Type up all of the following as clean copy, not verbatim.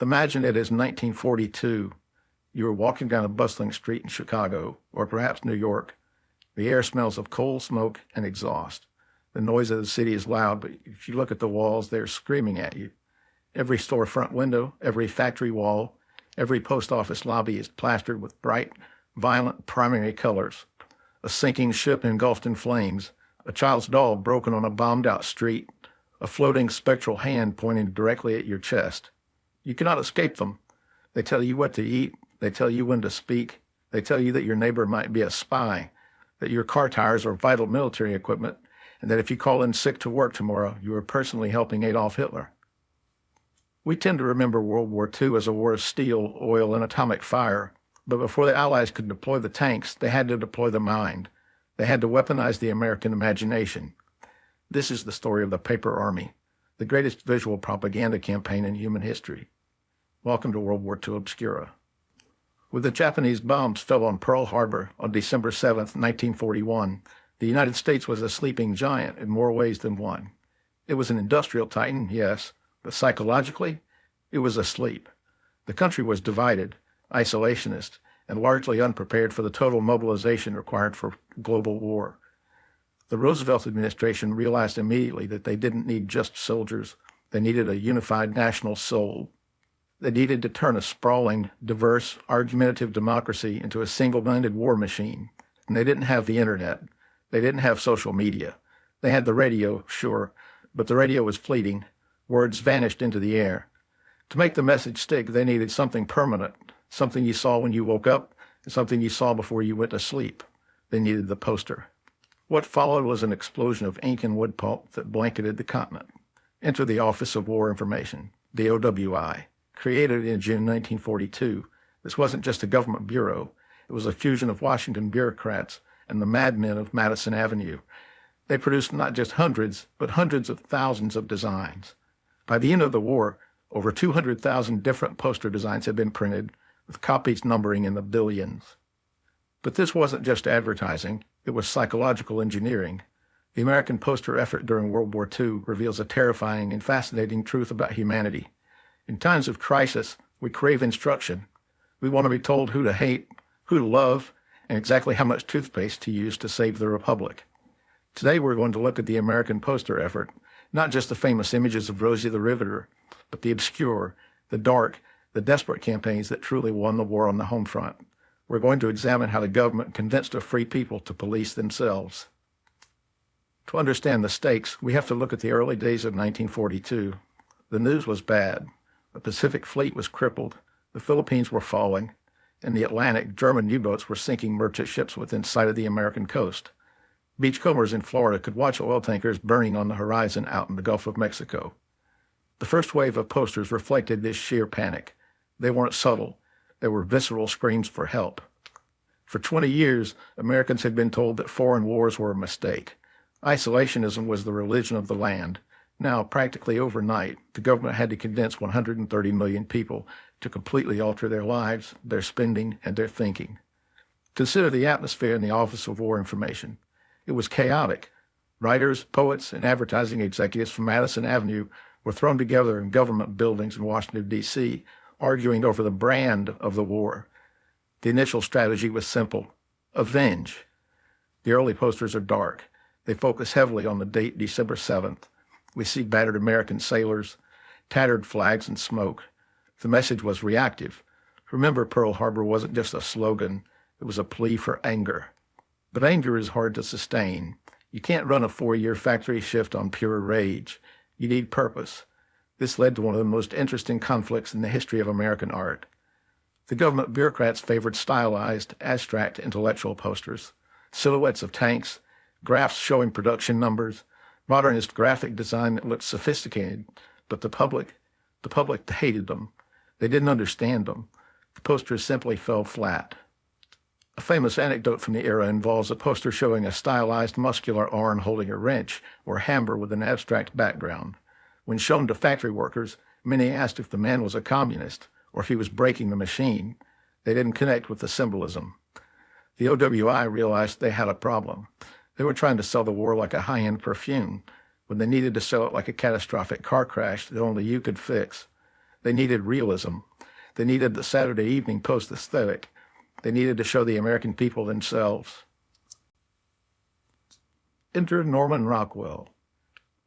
Imagine it as 1942. You are walking down a bustling street in Chicago, or perhaps New York. The air smells of coal, smoke, and exhaust. The noise of the city is loud, but if you look at the walls, they're screaming at you. Every storefront window, every factory wall, every post office lobby is plastered with bright, violent primary colors. A sinking ship engulfed in flames, a child's doll broken on a bombed-out street, a floating spectral hand pointing directly at your chest. You cannot escape them. They tell you what to eat. They tell you when to speak. They tell you that your neighbor might be a spy, that your car tires are vital military equipment, and that if you call in sick to work tomorrow, you are personally helping Adolf Hitler. We tend to remember World War II as a war of steel, oil, and atomic fire, but before the Allies could deploy the tanks, they had to deploy the mind. They had to weaponize the American imagination. This is the story of the Paper Army, the greatest visual propaganda campaign in human history. Welcome to World War II Obscura. When the Japanese bombs fell on Pearl Harbor on December 7, 1941, the United States was a sleeping giant in more ways than one. It was an industrial titan, yes, but psychologically, it was asleep. The country was divided, isolationist, and largely unprepared for the total mobilization required for global war. The Roosevelt administration realized immediately that they didn't need just soldiers. They needed a unified national soul. They needed to turn a sprawling, diverse, argumentative democracy into a single-minded war machine. And they didn't have the internet. They didn't have social media. They had the radio, sure, but the radio was fleeting. Words vanished into the air. To make the message stick, they needed something permanent, something you saw when you woke up, and something you saw before you went to sleep. They needed the poster. What followed was an explosion of ink and wood pulp that blanketed the continent. Enter the Office of War Information, the OWI. Created in June 1942, this wasn't just a government bureau. It was a fusion of Washington bureaucrats and the madmen of Madison Avenue. They produced not just hundreds, but hundreds of thousands of designs. By the end of the war, over 200,000 different poster designs had been printed, with copies numbering in the billions. But this wasn't just advertising. It was psychological engineering. The American poster effort during World War II reveals a terrifying and fascinating truth about humanity. In times of crisis, we crave instruction. We want to be told who to hate, who to love, and exactly how much toothpaste to use to save the Republic. Today we're going to look at the American poster effort, not just the famous images of Rosie the Riveter, but the obscure, the dark, the desperate campaigns that truly won the war on the home front. We're going to examine how the government convinced a free people to police themselves. To understand the stakes, we have to look at the early days of 1942. The news was bad. The Pacific Fleet was crippled, the Philippines were falling, and the Atlantic, German U-boats were sinking merchant ships within sight of the American coast. Beachcombers in Florida could watch oil tankers burning on the horizon out in the Gulf of Mexico. The first wave of posters reflected this sheer panic. They weren't subtle. They were visceral screams for help. For 20 years, Americans had been told that foreign wars were a mistake. Isolationism was the religion of the land. Now, practically overnight, the government had to convince 130 million people to completely alter their lives, their spending, and their thinking. Consider the atmosphere in the Office of War Information. It was chaotic. Writers, poets, and advertising executives from Madison Avenue were thrown together in government buildings in Washington, D.C., arguing over the brand of the war. The initial strategy was simple: avenge. The early posters are dark. They focus heavily on the date December 7th. We see battered American sailors, tattered flags, and smoke. The message was reactive. Remember, Pearl Harbor wasn't just a slogan. It was a plea for anger. But anger is hard to sustain. You can't run a 4-year factory shift on pure rage. You need purpose. This led to one of the most interesting conflicts in the history of American art. The government bureaucrats favored stylized, abstract, intellectual posters, silhouettes of tanks, graphs showing production numbers, modernist graphic design that looked sophisticated, but the public hated them. They didn't understand them. The posters simply fell flat. A famous anecdote from the era involves a poster showing a stylized muscular arm holding a wrench or hammer with an abstract background. When shown to factory workers, many asked if the man was a communist or if he was breaking the machine. They didn't connect with the symbolism. The OWI realized they had a problem. They were trying to sell the war like a high-end perfume when they needed to sell it like a catastrophic car crash that only you could fix. They needed realism. They needed the Saturday Evening Post aesthetic. They needed to show the American people themselves. Enter Norman Rockwell.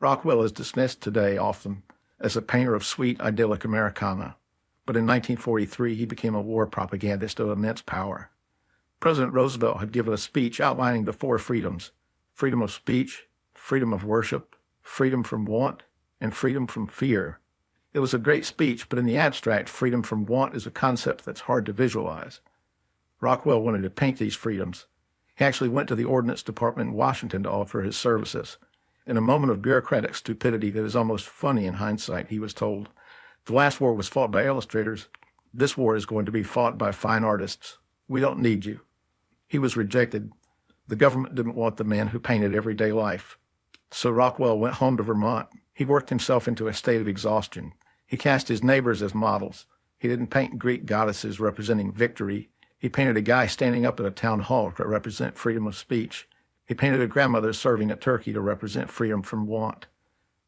Rockwell is dismissed today often as a painter of sweet, idyllic Americana, but in 1943 he became a war propagandist of immense power. President Roosevelt had given a speech outlining the four freedoms: freedom of speech, freedom of worship, freedom from want, and freedom from fear. It was a great speech, but in the abstract, freedom from want is a concept that's hard to visualize. Rockwell wanted to paint these freedoms. He actually went to the Ordnance Department in Washington to offer his services. In a moment of bureaucratic stupidity that is almost funny in hindsight, he was told, "The last war was fought by illustrators. This war is going to be fought by fine artists. We don't need you." He was rejected. The government didn't want the man who painted everyday life. So Rockwell went home to Vermont. He worked himself into a state of exhaustion. He cast his neighbors as models. He didn't paint Greek goddesses representing victory. He painted a guy standing up at a town hall to represent freedom of speech. He painted a grandmother serving a turkey to represent freedom from want.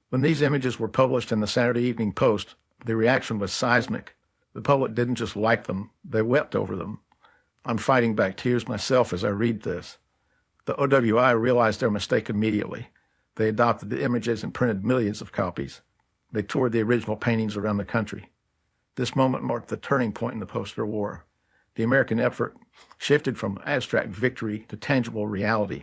When these images were published in the Saturday Evening Post, the reaction was seismic. The public didn't just like them, they wept over them. I'm fighting back tears myself as I read this. The OWI realized their mistake immediately. They adopted the images and printed millions of copies. They toured the original paintings around the country. This moment marked the turning point in the poster war. The American effort shifted from abstract victory to tangible reality.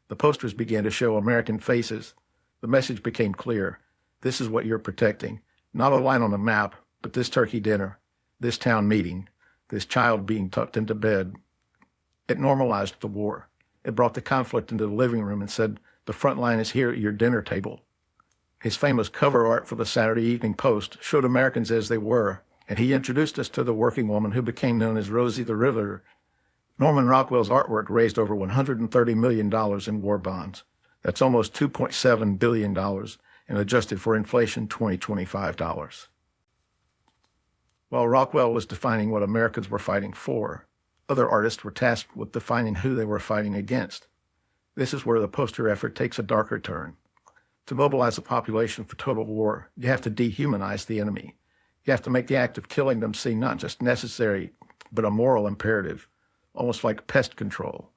The posters began to show American faces. The message became clear. This is what you're protecting. Not a line on a map, but this turkey dinner, this town meeting, this child being tucked into bed. It normalized the war. It brought the conflict into the living room and said, the front line is here at your dinner table. His famous cover art for the Saturday Evening Post showed Americans as they were, and he introduced us to the working woman who became known as Rosie the Riveter. Norman Rockwell's artwork raised over $130 million in war bonds. That's almost $2.7 billion, and adjusted for inflation, $25. While Rockwell was defining what Americans were fighting for, other artists were tasked with defining who they were fighting against. This is where the poster effort takes a darker turn. To mobilize a population for total war, you have to dehumanize the enemy. You have to make the act of killing them seem not just necessary, but a moral imperative, almost like pest control.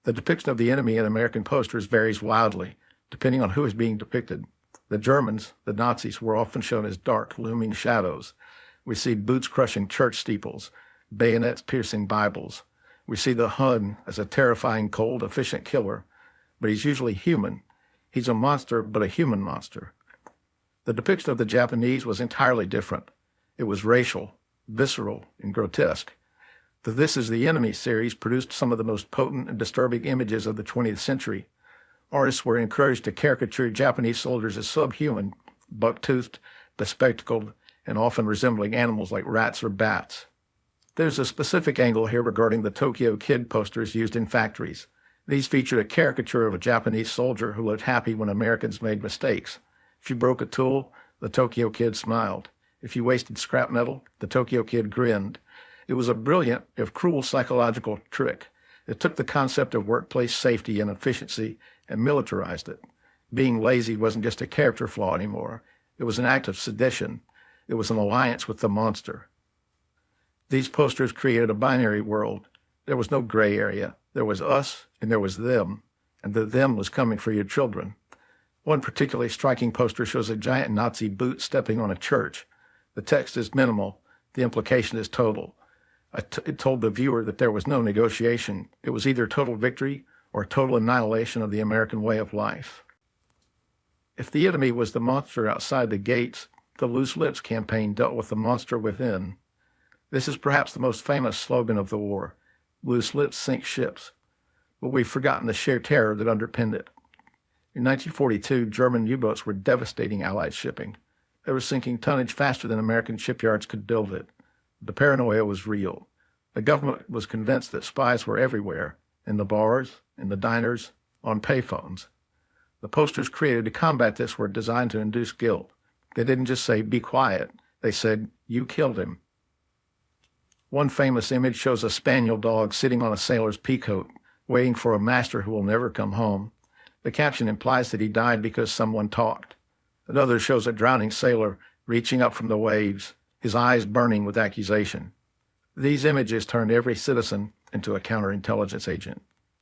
The depiction of the enemy in American posters varies wildly, depending on who is being depicted. The Germans, the Nazis, were often shown as dark, looming shadows. We see boots crushing church steeples, bayonets piercing Bibles. We see the Hun as a terrifying, cold, efficient killer, but he's usually human. He's a monster, but a human monster. The depiction of the Japanese was entirely different. It was racial, visceral, and grotesque. The This Is the Enemy series produced some of the most potent and disturbing images of the 20th century. Artists were encouraged to caricature Japanese soldiers as subhuman, buck-toothed, bespectacled, and often resembling animals like rats or bats. There's a specific angle here regarding the Tokyo Kid posters used in factories. These featured a caricature of a Japanese soldier who looked happy when Americans made mistakes. If you broke a tool, the Tokyo Kid smiled. If you wasted scrap metal, the Tokyo Kid grinned. It was a brilliant, if cruel, psychological trick. It took the concept of workplace safety and efficiency and militarized it. Being lazy wasn't just a character flaw anymore. It was an act of sedition. It was an alliance with the monster. These posters created a binary world. There was no gray area. There was us and there was them, and the them was coming for your children. One particularly striking poster shows a giant Nazi boot stepping on a church. The text is minimal. The implication is total. It told the viewer that there was no negotiation. It was either total victory or total annihilation of the American way of life. If the enemy was the monster outside the gates, the Loose Lips campaign dealt with the monster within. This is perhaps the most famous slogan of the war. Loose lips sink ships. But we've forgotten the sheer terror that underpinned it. In 1942, German U-boats were devastating Allied shipping. They were sinking tonnage faster than American shipyards could build it. The paranoia was real. The government was convinced that spies were everywhere, in the bars, in the diners, on payphones. The posters created to combat this were designed to induce guilt. They didn't just say, be quiet. They said, you killed him. One famous image shows a spaniel dog sitting on a sailor's peacoat, waiting for a master who will never come home. The caption implies that he died because someone talked. Another shows a drowning sailor reaching up from the waves, his eyes burning with accusation. These images turned every citizen into a counterintelligence agent.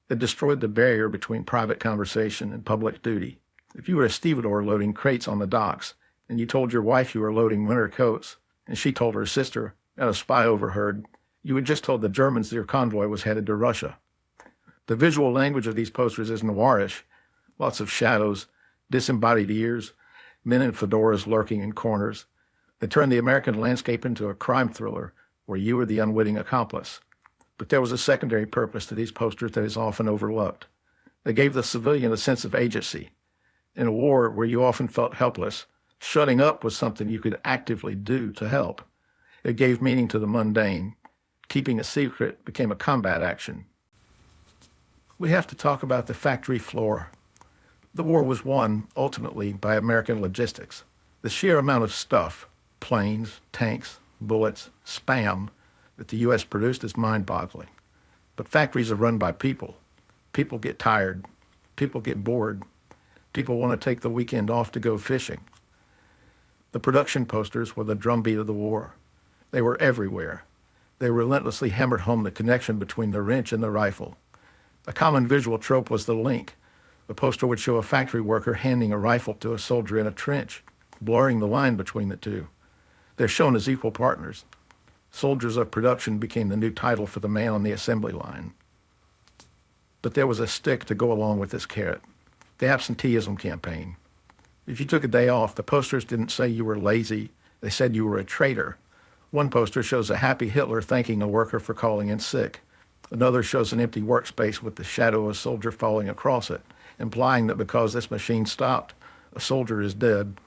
It destroyed the barrier between private conversation and public duty. If you were a stevedore loading crates on the docks, and you told your wife you were loading winter coats, and she told her sister, and a spy overheard, you had just told the Germans your convoy was headed to Russia. The visual language of these posters is noirish. Lots of shadows, disembodied ears, men in fedoras lurking in corners. They turned the American landscape into a crime thriller where you were the unwitting accomplice. But there was a secondary purpose to these posters that is often overlooked. They gave the civilian a sense of agency. In a war where you often felt helpless, shutting up was something you could actively do to help. It gave meaning to the mundane. Keeping a secret became a combat action. We have to talk about the factory floor. The war was won, ultimately, by American logistics. The sheer amount of stuff, planes, tanks, bullets, spam, that the U.S. produced is mind-boggling. But factories are run by people. People get tired. People get bored. People want to take the weekend off to go fishing. The production posters were the drumbeat of the war. They were everywhere. They relentlessly hammered home the connection between the wrench and the rifle. A common visual trope was the link. The poster would show a factory worker handing a rifle to a soldier in a trench, blurring the line between the two. They're shown as equal partners. Soldiers of production became the new title for the man on the assembly line. But there was a stick to go along with this carrot, the absenteeism campaign. If you took a day off, the posters didn't say you were lazy. They said you were a traitor. One poster shows a happy Hitler thanking a worker for calling in sick. Another shows an empty workspace with the shadow of a soldier falling across it, implying that because this machine stopped, a soldier is dead.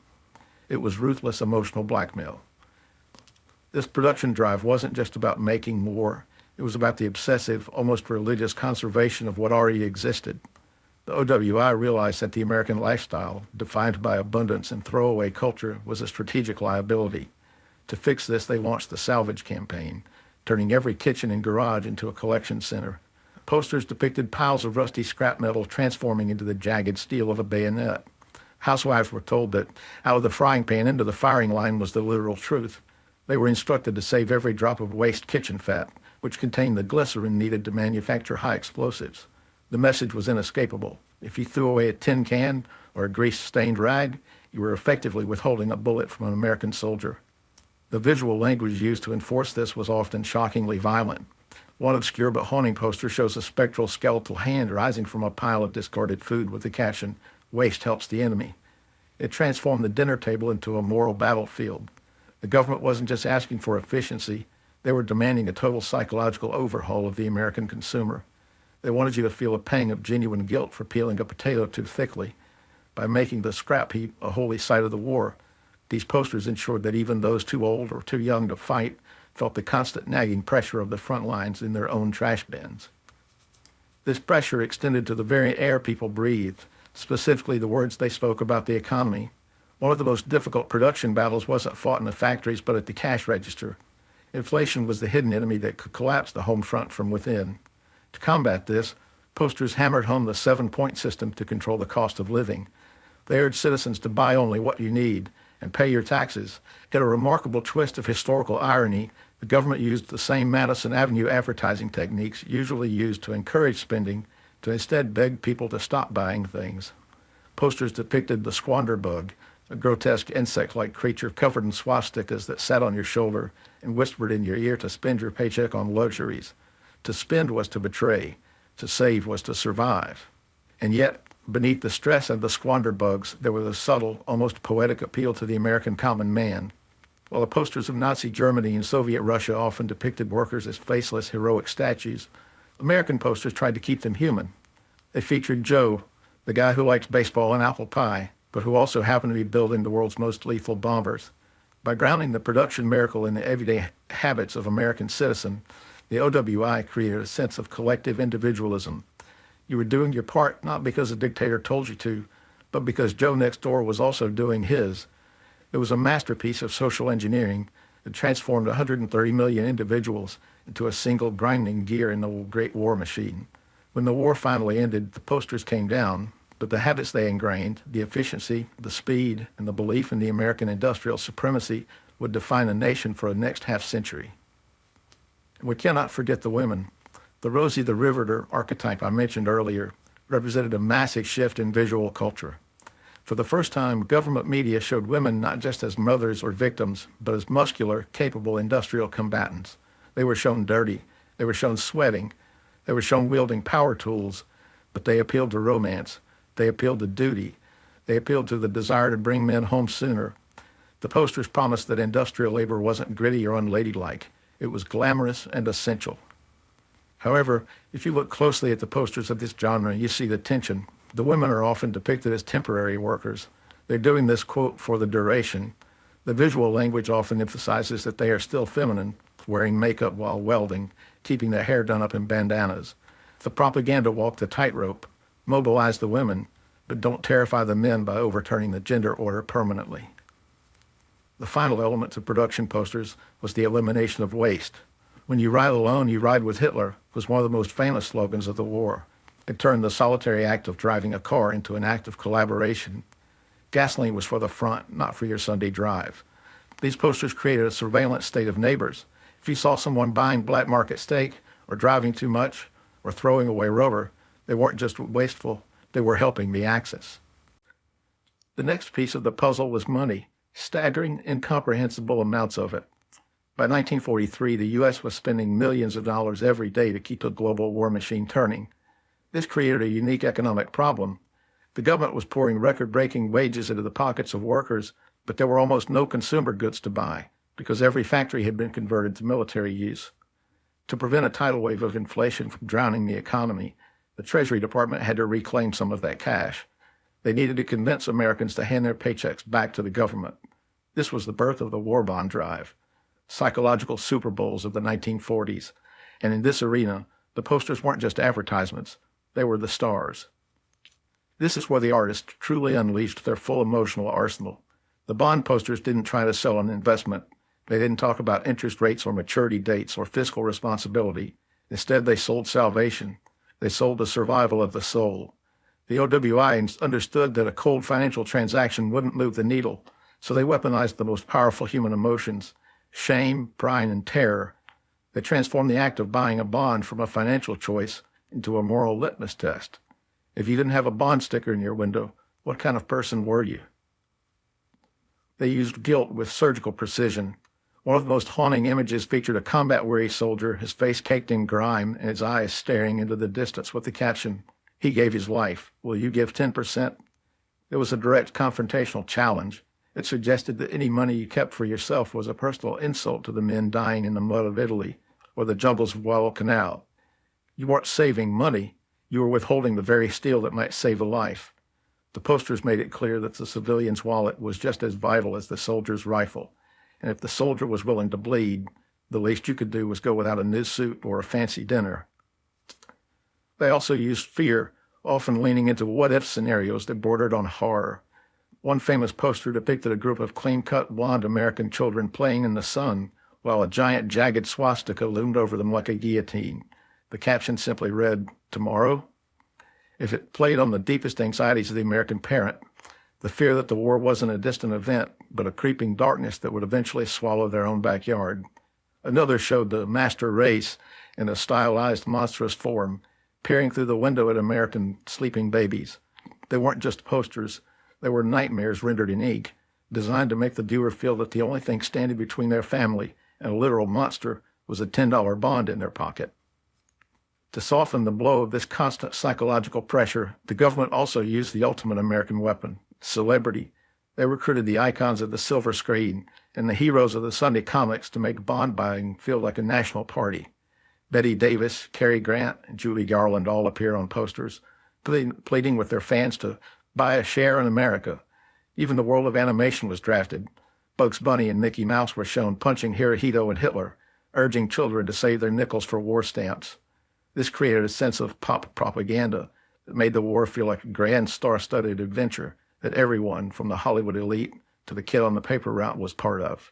It was ruthless emotional blackmail. This production drive wasn't just about making more. It was about the obsessive, almost religious conservation of what already existed. The OWI realized that the American lifestyle, defined by abundance and throwaway culture, was a strategic liability. To fix this, they launched the salvage campaign, turning every kitchen and garage into a collection center. Posters depicted piles of rusty scrap metal transforming into the jagged steel of a bayonet. Housewives were told that out of the frying pan into the firing line was the literal truth. They were instructed to save every drop of waste kitchen fat, which contained the glycerin needed to manufacture high explosives. The message was inescapable. If you threw away a tin can or a grease-stained rag, you were effectively withholding a bullet from an American soldier. The visual language used to enforce this was often shockingly violent. One obscure but haunting poster shows a spectral skeletal hand rising from a pile of discarded food with the caption, "Waste helps the enemy." It transformed the dinner table into a moral battlefield. The government wasn't just asking for efficiency, they were demanding a total psychological overhaul of the American consumer. They wanted you to feel a pang of genuine guilt for peeling a potato too thickly. By making the scrap heap a holy site of the war, these posters ensured that even those too old or too young to fight felt the constant nagging pressure of the front lines in their own trash bins. This pressure extended to the very air people breathed, specifically the words they spoke about the economy. One of the most difficult production battles wasn't fought in the factories, but at the cash register. Inflation was the hidden enemy that could collapse the home front from within. To combat this, posters hammered home the 7-point system to control the cost of living. They urged citizens to buy only what you need and pay your taxes. In a remarkable twist of historical irony, the government used the same Madison Avenue advertising techniques usually used to encourage spending to instead beg people to stop buying things. Posters depicted the squander bug, a grotesque insect-like creature covered in swastikas that sat on your shoulder and whispered in your ear to spend your paycheck on luxuries. To spend was to betray. To save was to survive. And yet, beneath the stress of the squander bugs, there was a subtle, almost poetic appeal to the American common man. While the posters of Nazi Germany and Soviet Russia often depicted workers as faceless, heroic statues, American posters tried to keep them human. They featured Joe, the guy who likes baseball and apple pie, but who also happened to be building the world's most lethal bombers. By grounding the production miracle in the everyday habits of American citizen, the OWI created a sense of collective individualism. You were doing your part not because a dictator told you to, but because Joe next door was also doing his. It was a masterpiece of social engineering that transformed 130 million individuals into a single grinding gear in the great war machine. When the war finally ended, the posters came down, but the habits they ingrained, the efficiency, the speed, and the belief in the American industrial supremacy would define a nation for the next half-century. We cannot forget the women. The Rosie the Riveter archetype I mentioned earlier represented a massive shift in visual culture. For the first time, government media showed women not just as mothers or victims, but as muscular, capable industrial combatants. They were shown dirty. They were shown sweating. They were shown wielding power tools, but they appealed to romance. They appealed to duty. They appealed to the desire to bring men home sooner. The posters promised that industrial labor wasn't gritty or unladylike. It was glamorous and essential. However, if you look closely at the posters of this genre, you see the tension. The women are often depicted as temporary workers. They're doing this, quote, for the duration. The visual language often emphasizes that they are still feminine, wearing makeup while welding, keeping their hair done up in bandanas. The propaganda walk the tightrope, mobilize the women, but don't terrify the men by overturning the gender order permanently. The final element to production posters was the elimination of waste. "When you ride alone, you ride with Hitler" was one of the most famous slogans of the war. It turned the solitary act of driving a car into an act of collaboration. Gasoline was for the front, not for your Sunday drive. These posters created a surveillance state of neighbors. If you saw someone buying black market steak, or driving too much, or throwing away rubber, they weren't just wasteful, they were helping the Axis. The next piece of the puzzle was money, staggering, incomprehensible amounts of it. By 1943, the U.S. was spending millions of dollars every day to keep the global war machine turning. This created a unique economic problem. The government was pouring record-breaking wages into the pockets of workers, but there were almost no consumer goods to buy because every factory had been converted to military use. To prevent a tidal wave of inflation from drowning the economy, the Treasury Department had to reclaim some of that cash. They needed to convince Americans to hand their paychecks back to the government. This was the birth of the war bond drive, psychological Super Bowls of the 1940s. And in this arena, the posters weren't just advertisements, they were the stars. This is where the artists truly unleashed their full emotional arsenal. The bond posters didn't try to sell an investment. They didn't talk about interest rates or maturity dates or fiscal responsibility. Instead, they sold salvation. They sold the survival of the soul. The OWI understood that a cold financial transaction wouldn't move the needle, so they weaponized the most powerful human emotions, shame, pride, and terror. They transformed the act of buying a bond from a financial choice into a moral litmus test. If you didn't have a bond sticker in your window, what kind of person were you? They used guilt with surgical precision. One of the most haunting images featured a combat-weary soldier, his face caked in grime and his eyes staring into the distance with the caption, "He gave his life. Will you give 10%? It was a direct confrontational challenge. It suggested that any money you kept for yourself was a personal insult to the men dying in the mud of Italy or the jungles of Guadalcanal. You weren't saving money. You were withholding the very steel that might save a life. The posters made it clear that the civilian's wallet was just as vital as the soldier's rifle. And if the soldier was willing to bleed, the least you could do was go without a new suit or a fancy dinner. They also used fear, often leaning into what-if scenarios that bordered on horror. One famous poster depicted a group of clean-cut blonde American children playing in the sun, while a giant jagged swastika loomed over them like a guillotine. The caption simply read, "Tomorrow?" If it played on the deepest anxieties of the American parent, the fear that the war wasn't a distant event, but a creeping darkness that would eventually swallow their own backyard. Another showed the master race in a stylized, monstrous form, peering through the window at American sleeping babies. They weren't just posters. They were nightmares rendered in ink, designed to make the viewer feel that the only thing standing between their family and a literal monster was a $10 bond in their pocket. To soften the blow of this constant psychological pressure, the government also used the ultimate American weapon, celebrity. They recruited the icons of the silver screen and the heroes of the Sunday comics to make bond buying feel like a national party. Betty Davis, Cary Grant, and Judy Garland all appear on posters, pleading with their fans to buy a share in America. Even the world of animation was drafted. Bugs Bunny and Mickey Mouse were shown punching Hirohito and Hitler, urging children to save their nickels for war stamps. This created a sense of pop propaganda that made the war feel like a grand star-studded adventure that everyone, from the Hollywood elite to the kid on the paper route, was part of.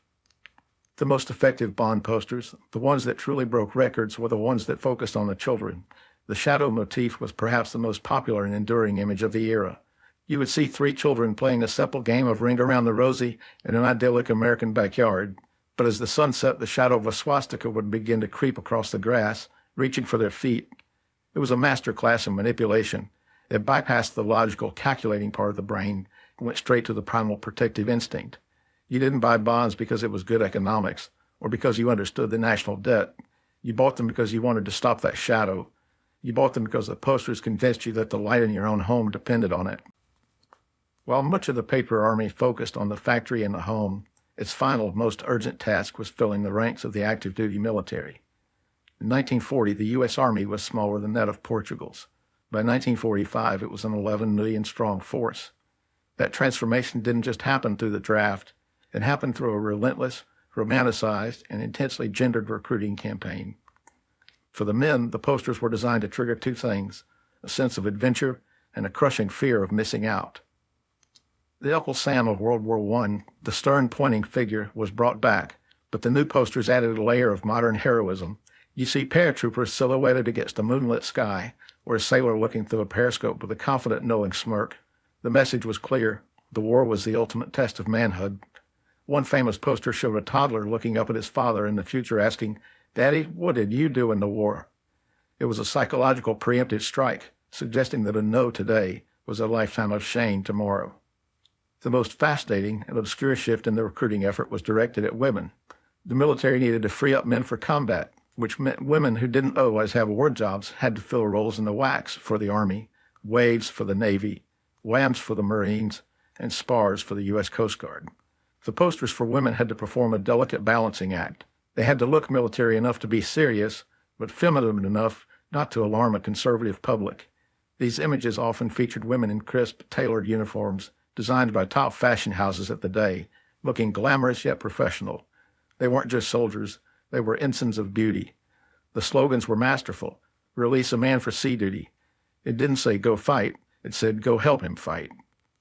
The most effective Bond posters, the ones that truly broke records, were the ones that focused on the children. The shadow motif was perhaps the most popular and enduring image of the era. You would see three children playing a simple game of Ring Around the Rosie in an idyllic American backyard. But as the sun set, the shadow of a swastika would begin to creep across the grass, reaching for their feet. It was a master class in manipulation. It bypassed the logical, calculating part of the brain and went straight to the primal protective instinct. You didn't buy bonds because it was good economics or because you understood the national debt. You bought them because you wanted to stop that shadow. You bought them because the posters convinced you that the light in your own home depended on it. While much of the paper army focused on the factory and the home, its final, most urgent task was filling the ranks of the active duty military. In 1940, the U.S. Army was smaller than that of Portugal's. By 1945, it was an 11 million strong force. That transformation didn't just happen through the draft. It happened through a relentless, romanticized, and intensely gendered recruiting campaign. For the men, the posters were designed to trigger two things: a sense of adventure and a crushing fear of missing out. The Uncle Sam of World War I, the stern pointing figure, was brought back, but the new posters added a layer of modern heroism. You see paratroopers silhouetted against a moonlit sky, or a sailor looking through a periscope with a confident, knowing smirk. The message was clear. The war was the ultimate test of manhood. One famous poster showed a toddler looking up at his father in the future asking, "Daddy, what did you do in the war?" It was a psychological preemptive strike, suggesting that a no today was a lifetime of shame tomorrow. The most fascinating and obscure shift in the recruiting effort was directed at women. The military needed to free up men for combat, which meant women who didn't otherwise have war jobs had to fill roles in the WACs for the Army, WAVES for the Navy, WAMs for the Marines, and SPARs for the U.S. Coast Guard. The posters for women had to perform a delicate balancing act. They had to look military enough to be serious, but feminine enough not to alarm a conservative public. These images often featured women in crisp, tailored uniforms designed by top fashion houses of the day, looking glamorous yet professional. They weren't just soldiers, they were ensigns of beauty. The slogans were masterful: "Release a man for sea duty." It didn't say "go fight," it said "go help him fight."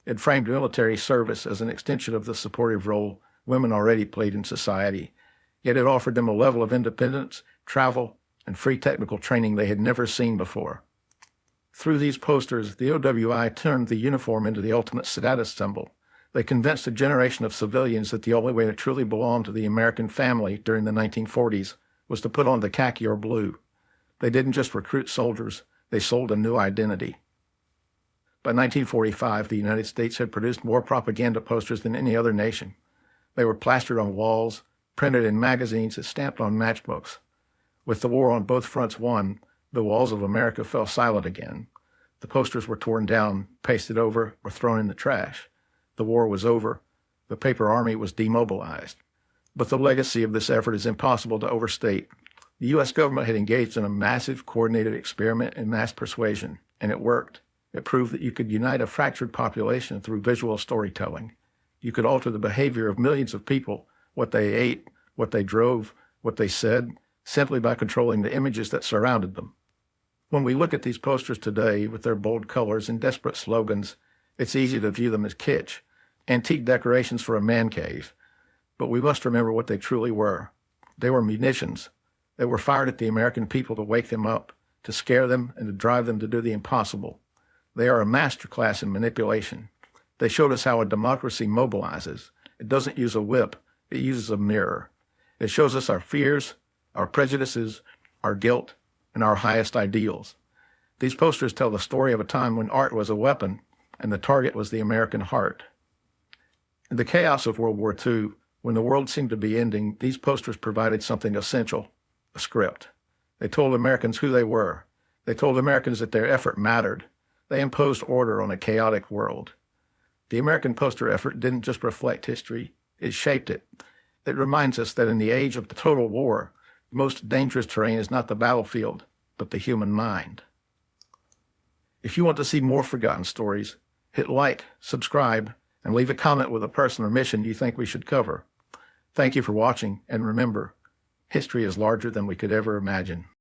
It framed military service as an extension of the supportive role women already played in society, yet it offered them a level of independence, travel, and free technical training they had never seen before. Through these posters, the OWI turned the uniform into the ultimate status symbol. They convinced a generation of civilians that the only way to truly belong to the American family during the 1940s was to put on the khaki or blue. They didn't just recruit soldiers, they sold a new identity. By 1945, the United States had produced more propaganda posters than any other nation. They were plastered on walls, printed in magazines, and stamped on matchbooks. With the war on both fronts won, the walls of America fell silent again. The posters were torn down, pasted over, or thrown in the trash. The war was over. The paper army was demobilized. But the legacy of this effort is impossible to overstate. The U.S. government had engaged in a massive, coordinated experiment in mass persuasion, and it worked. It proved that you could unite a fractured population through visual storytelling. You could alter the behavior of millions of people, what they ate, what they drove, what they said, simply by controlling the images that surrounded them. When we look at these posters today with their bold colors and desperate slogans, it's easy to view them as kitsch, antique decorations for a man cave. But we must remember what they truly were. They were munitions. They were fired at the American people to wake them up, to scare them, and to drive them to do the impossible. They are a masterclass in manipulation. They showed us how a democracy mobilizes. It doesn't use a whip, it uses a mirror. It shows us our fears, our prejudices, our guilt, and our highest ideals. These posters tell the story of a time when art was a weapon and the target was the American heart. In the chaos of World War II, when the world seemed to be ending, these posters provided something essential: a script. They told Americans who they were. They told Americans that their effort mattered. They imposed order on a chaotic world. The American poster effort didn't just reflect history, it shaped it. It reminds us that in the age of the total war, the most dangerous terrain is not the battlefield, but the human mind. If you want to see more forgotten stories, hit like, subscribe, and leave a comment with a person or mission you think we should cover. Thank you for watching, and remember, history is larger than we could ever imagine.